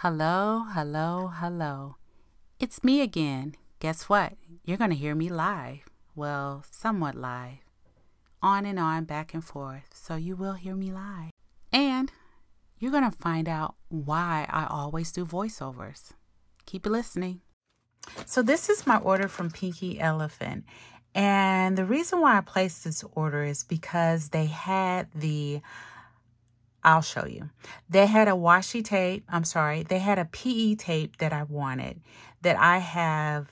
Hello, hello, hello. It's me again. Guess what? You're going to hear me live. Well, somewhat live. On and on, back and forth. So you will hear me live. And you're going to find out why I always do voiceovers. Keep listening. So this is my order from Pinky Elephant. And the reason why I placed this order is because they had I'll show you. They had a washi tape. They had a PE tape that I wanted that I have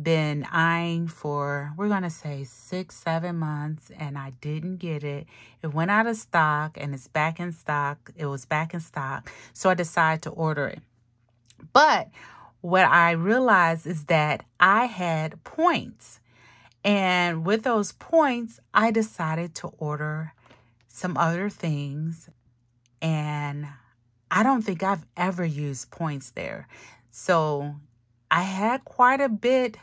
been eyeing for, we're going to say 6-7 months, and I didn't get it. It went out of stock and it's back in stock. It was back in stock. So I decided to order it. But what I realized is that I had points. And with those points, I decided to order some other things. And I don't think I've ever used points there. So I had quite a bit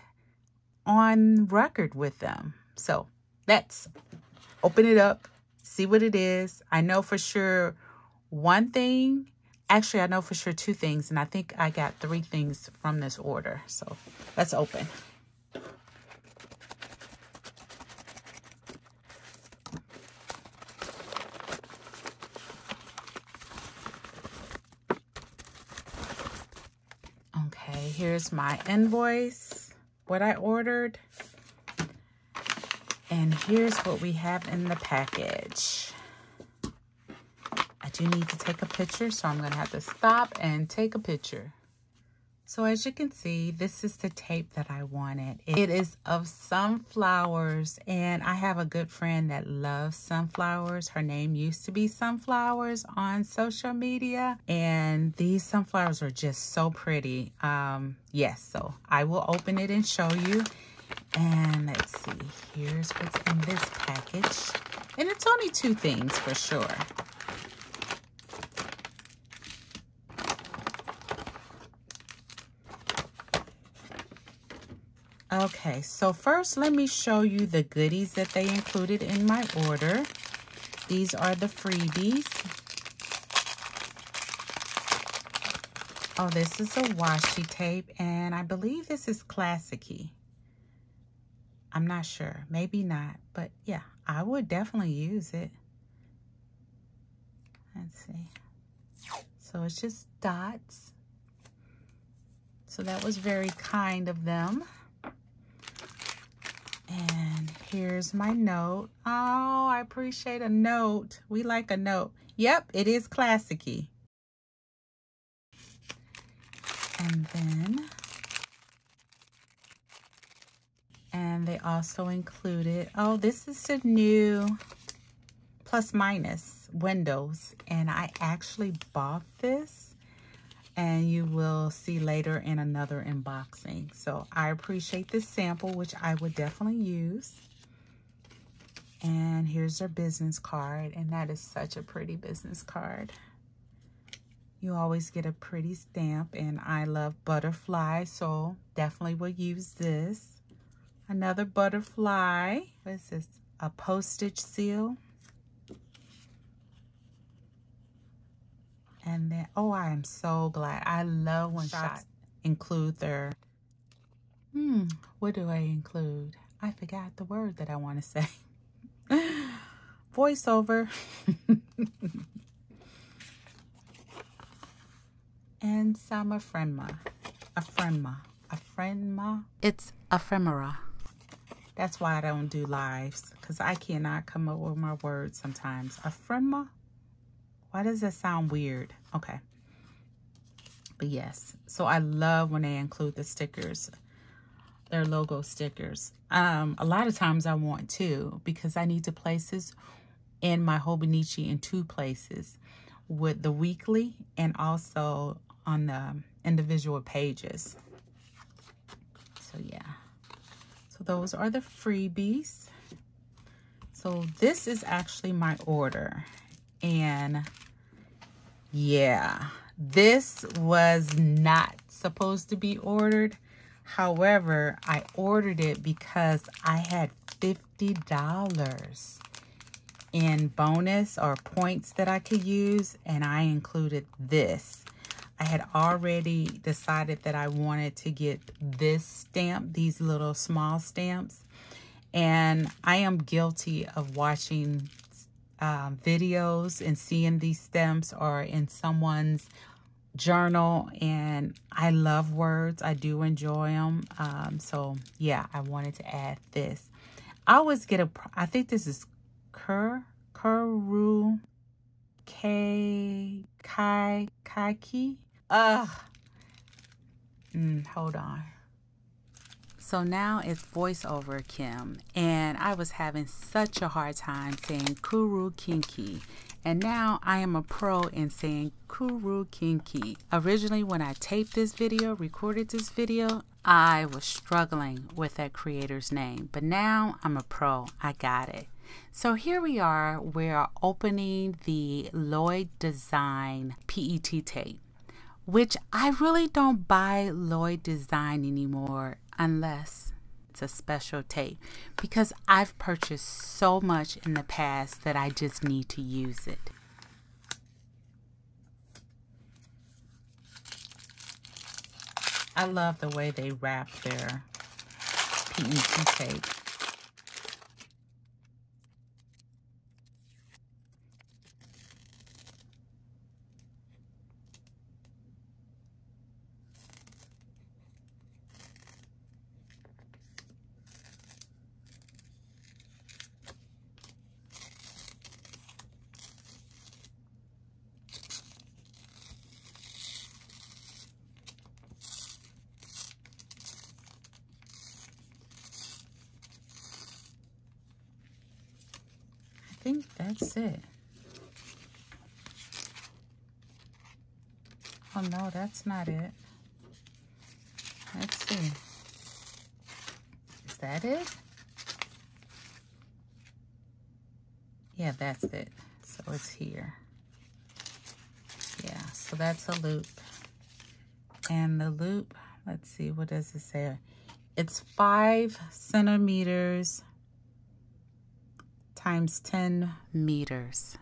on record with them. So let's open it up, see what it is. I know for sure one thing. Actually, I know for sure two things. And I think I got 3 things from this order. So let's open. Okay, here's my invoice, what I ordered. And here's what we have in the package. I do need to take a picture, so I'm going to have to stop and take a picture. So as you can see, this is the tape that I wanted. It is of sunflowers, and I have a good friend that loves sunflowers. Her name used to be Sunflowers on social media, and these sunflowers are just so pretty. Yes, so I will open it and show you. And let's see, here's what's in this package. And it's only 2 things for sure. Okay, so first let me show you the goodies that they included in my order. These are the freebies. Oh, this is a washi tape, and I believe this is classic-y. I'm not sure, maybe not, but yeah, I would definitely use it. Let's see. So it's just dots. So that was very kind of them. And here's my note. Oh, I appreciate a note. We like a note. Yep, it is classic-y. And they also included, oh, this is the new plus minus windows. And I actually bought this. And you will see later in another unboxing. So I appreciate this sample, which I would definitely use. And here's their business card. And that is such a pretty business card. You always get a pretty stamp. And I love butterfly, so definitely will use this. Another butterfly. What is this? A postage seal. And then, oh, I am so glad. I love when shops include their, what do I include? I forgot the word that I want to say. Voiceover. And some ephemera. It's ephemera. That's why I don't do lives, because I cannot come up with my words sometimes. Ephemera. Why does that sound weird? Okay. But yes, so I love when they include the stickers, their logo stickers. A lot of times I want 2 because I need to place this in my Hobonichi in 2 places, with the weekly and also on the individual pages. So yeah. So those are the freebies. So this is actually my order. And yeah, this was not supposed to be ordered. However, I ordered it because I had $50 in bonus or points that I could use, and I included this. I had already decided that I wanted to get this stamp, these little small stamps. And I am guilty of watching videos and seeing these stamps or in someone's journal, and I love words. I do enjoy them. So yeah, I wanted to add this. I always get I think this is Kurukynki. Hold on. So now it's voiceover Kim, and I was having such a hard time saying Kurukynki, and now I am a pro in saying Kurukynki. Originally, when I taped this video, recorded this video, I was struggling with that creator's name, but now I'm a pro. I got it. So here we are. We're opening the Loi Design PET tape, which I really don't buy Loi Design anymore unless it's a special tape, because I've purchased so much in the past that I just need to use it. I love the way they wrap their PET tape. I think that's it. Oh no, that's not it. Let's see. Is that it? Yeah, that's it. So it's here. Yeah, so that's a loop. And the loop, let's see, what does it say? It's 5 centimeters times 10 meters.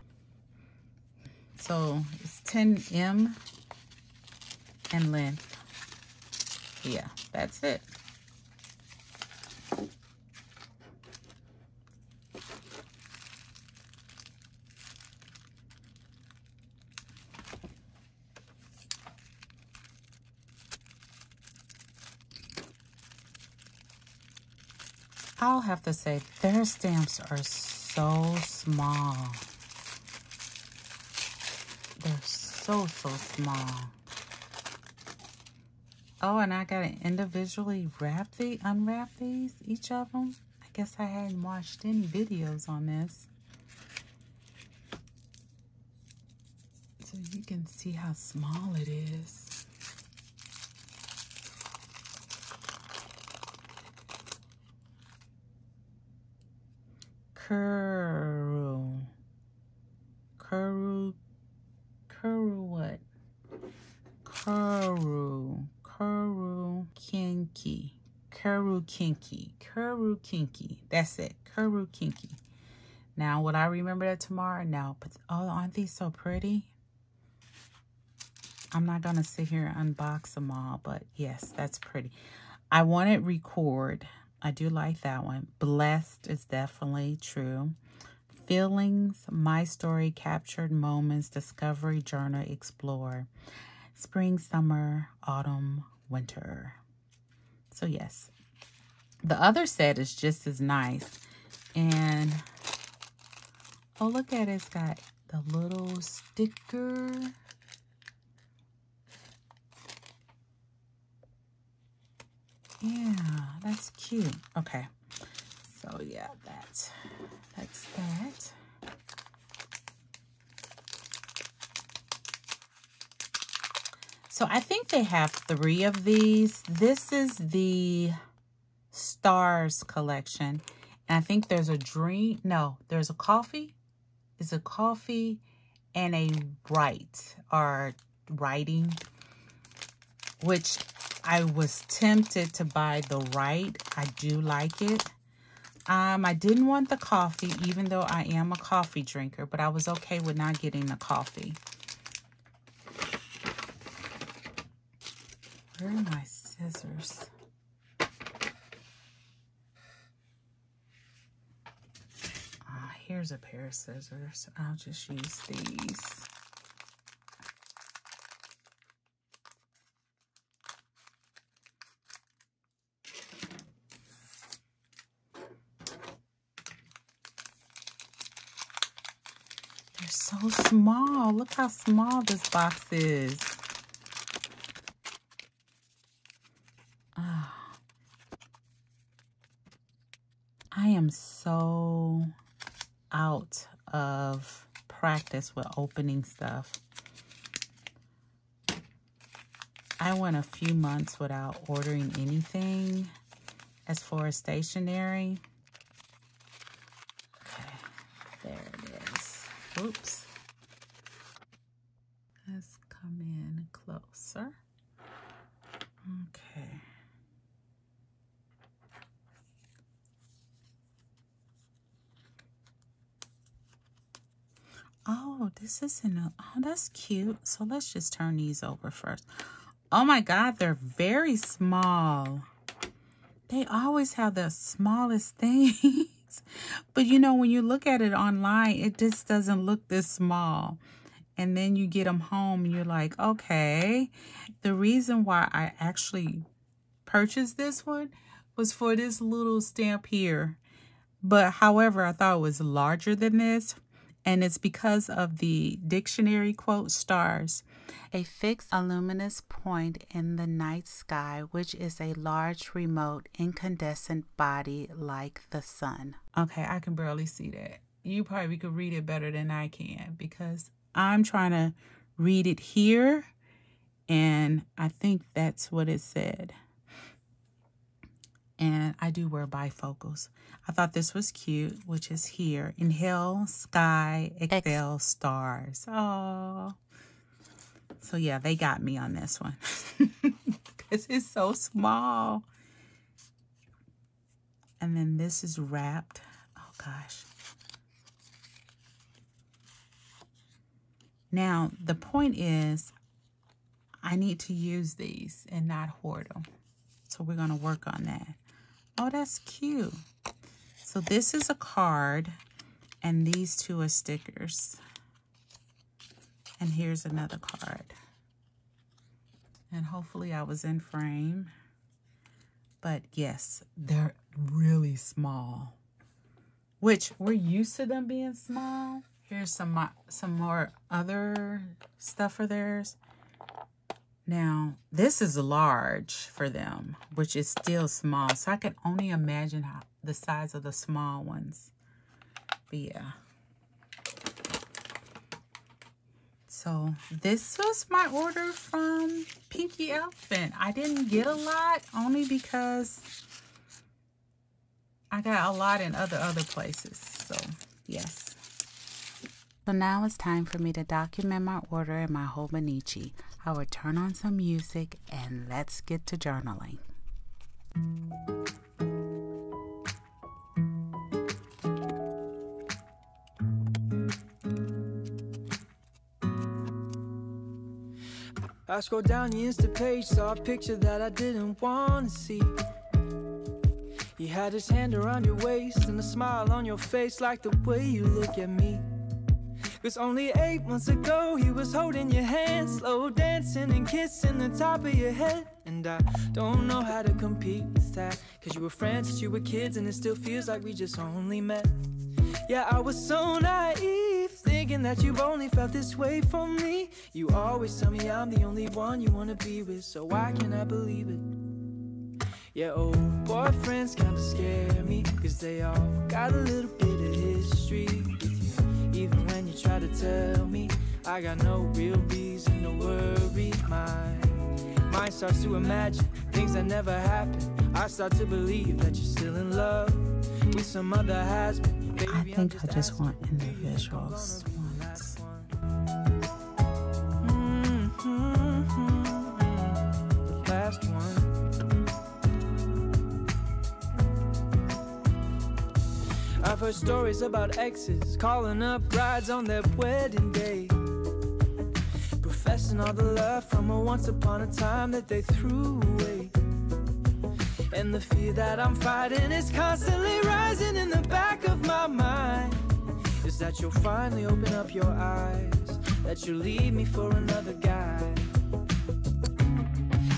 So it's 10 m in length. Yeah, that's it. I'll have to say, their stamps are so small. They're so small. Oh, and I gotta individually unwrap these, each of them. I guess I hadn't watched any videos on this. So you can see how small it is. Kurukynki. That's it. Kurukynki. Now, would I remember that tomorrow? No. But, oh, aren't these so pretty? I'm not going to sit here and unbox them all, but yes, that's pretty. I wanted record. I do like that one. Blessed is definitely true. Feelings, my story, captured moments, discovery, journal, explore. Spring, summer, autumn, winter. So yes, the other set is just as nice. And oh, look at it. It's got the little sticker. Yeah, that's cute. Okay. So yeah, that's that. So I think they have 3 of these. This is the Stars collection. And I think there's a drink. No, there's a coffee. It's a coffee and a writing, which I was tempted to buy the right. I do like it. I didn't want the coffee, even though I am a coffee drinker, but I was okay with not getting the coffee. Where are my scissors? Here's a pair of scissors. I'll just use these. They're so small. Look how small this box is. I am so out of practice with opening stuff. I went a few months without ordering anything as far as stationery. Okay, there it is. Oops. Let's come in closer. Okay. Oh, this isn't a, oh, that's cute. So let's just turn these over first. Oh my God, they're very small. They always have the smallest things. But you know, when you look at it online, it just doesn't look this small. And then you get them home and you're like, okay. The reason why I actually purchased this one was for this little stamp here. But however, I thought it was larger than this. And it's because of the dictionary quote stars. A fixed luminous point in the night sky, which is a large remote incandescent body like the sun. Okay, I can barely see that. You probably could read it better than I can because I'm trying to read it here. And I think that's what it said. And I do wear bifocals. I thought this was cute, which is here. Inhale, sky, exhale, stars. Oh. So yeah, they got me on this one. Because it's so small. And then this is wrapped. Oh gosh. Now, the point is, I need to use these and not hoard them. So we're going to work on that. Oh, that's cute. So this is a card, and these two are stickers. And here's another card. And hopefully I was in frame. But yes, they're really small, which we're used to them being small. Here's some more other stuff for theirs. Now, this is large for them, which is still small. So I can only imagine how the size of the small ones. But yeah. So this was my order from Pinky Elephant. I didn't get a lot only because I got a lot in other places. So yes. So now it's time for me to document my order in my Hobonichi. I will turn on some music and let's get to journaling. I scrolled down the Insta page, saw a picture that I didn't want to see. He had his hand around your waist and a smile on your face, like the way you look at me. 'Cause only 8 months ago he was holding your hand, slow dancing and kissing the top of your head. And I don't know how to compete with that, 'cause you were friends since you were kids and it still feels like we just only met. Yeah, I was so naive, thinking that you've only felt this way for me. You always tell me I'm the only one you wanna be with, so why can't I believe it? Yeah, old boyfriends kinda scare me, 'cause they all got a little bit of history with you. Even when you try to tell me, I got no real reason to worry. My mind starts to imagine things that never happened. I start to believe that you're still in love with some other husband. I think I just want individuals once. The last one. I've heard stories about exes calling up brides on their wedding day, professing missing all the love from a once upon a time that they threw away. And the fear that I'm fighting is constantly rising in the back of my mind. Is that you'll finally open up your eyes, that you'll leave me for another guy.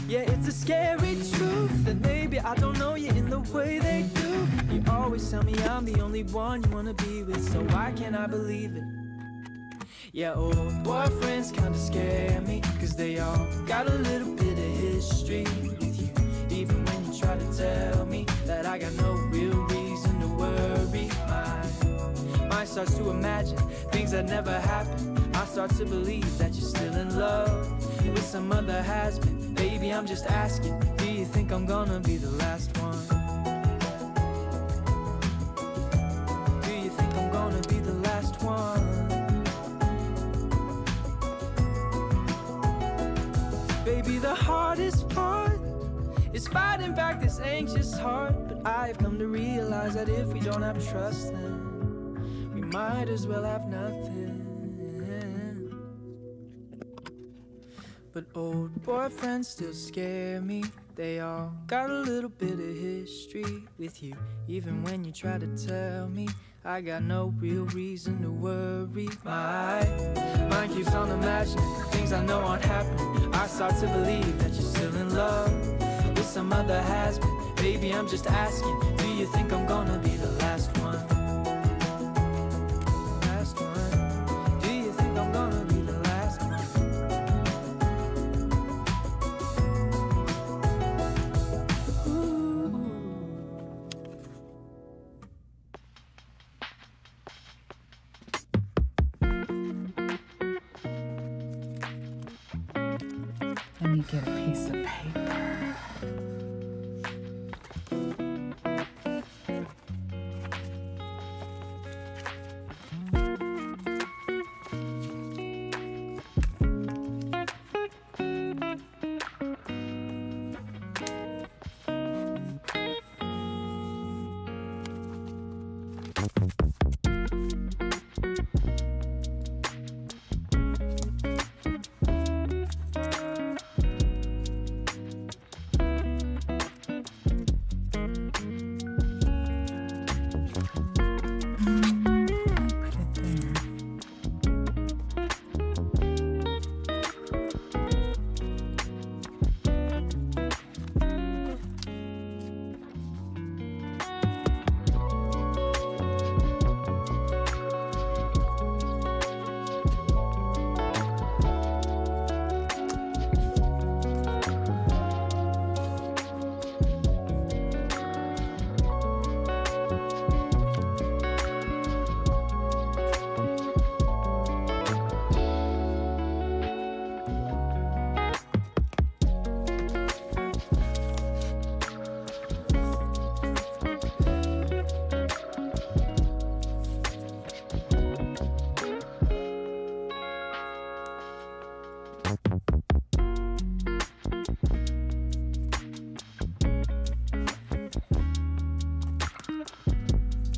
Yeah, it's a scary truth, and maybe I don't know you in the way they do. You always tell me I'm the only one you wanna be with, so why can't I believe it? Yeah, old boyfriends kinda scare me, cause they all got a little bit of history with you. Even when you try to tell me that I got no real reason to worry. My mind starts to imagine things that never happened. I start to believe that you're still in love with some other has-been. Baby, I'm just asking, do you think I'm gonna be the last one? Do you think I'm gonna be the last one? Baby, the hardest part is fighting back this anxious heart. But I have come to realize that if we don't have trust, then we might as well have nothing. But old boyfriends still scare me. They all got a little bit of history with you. Even when you try to tell me I got no real reason to worry. My mind keeps on imagining things I know aren't happening. I start to believe that you're still in love with some other has-been. Baby, I'm just asking, do you think I'm gonna be the last one? Last one. Do you think I'm gonna be the last one? Let me get a piece of paper.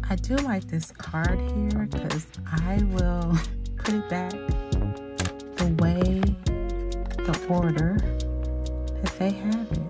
I do like this card here because I will put it back the way, the order that they have it.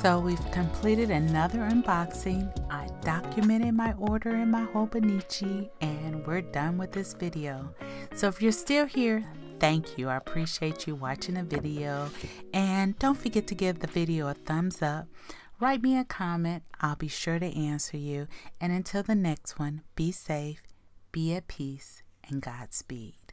So we've completed another unboxing. I documented my order in my Hobonichi, and we're done with this video. So if you're still here, thank you. I appreciate you watching the video. And don't forget to give the video a thumbs up. Write me a comment. I'll be sure to answer you. And until the next one, be safe, be at peace, and Godspeed.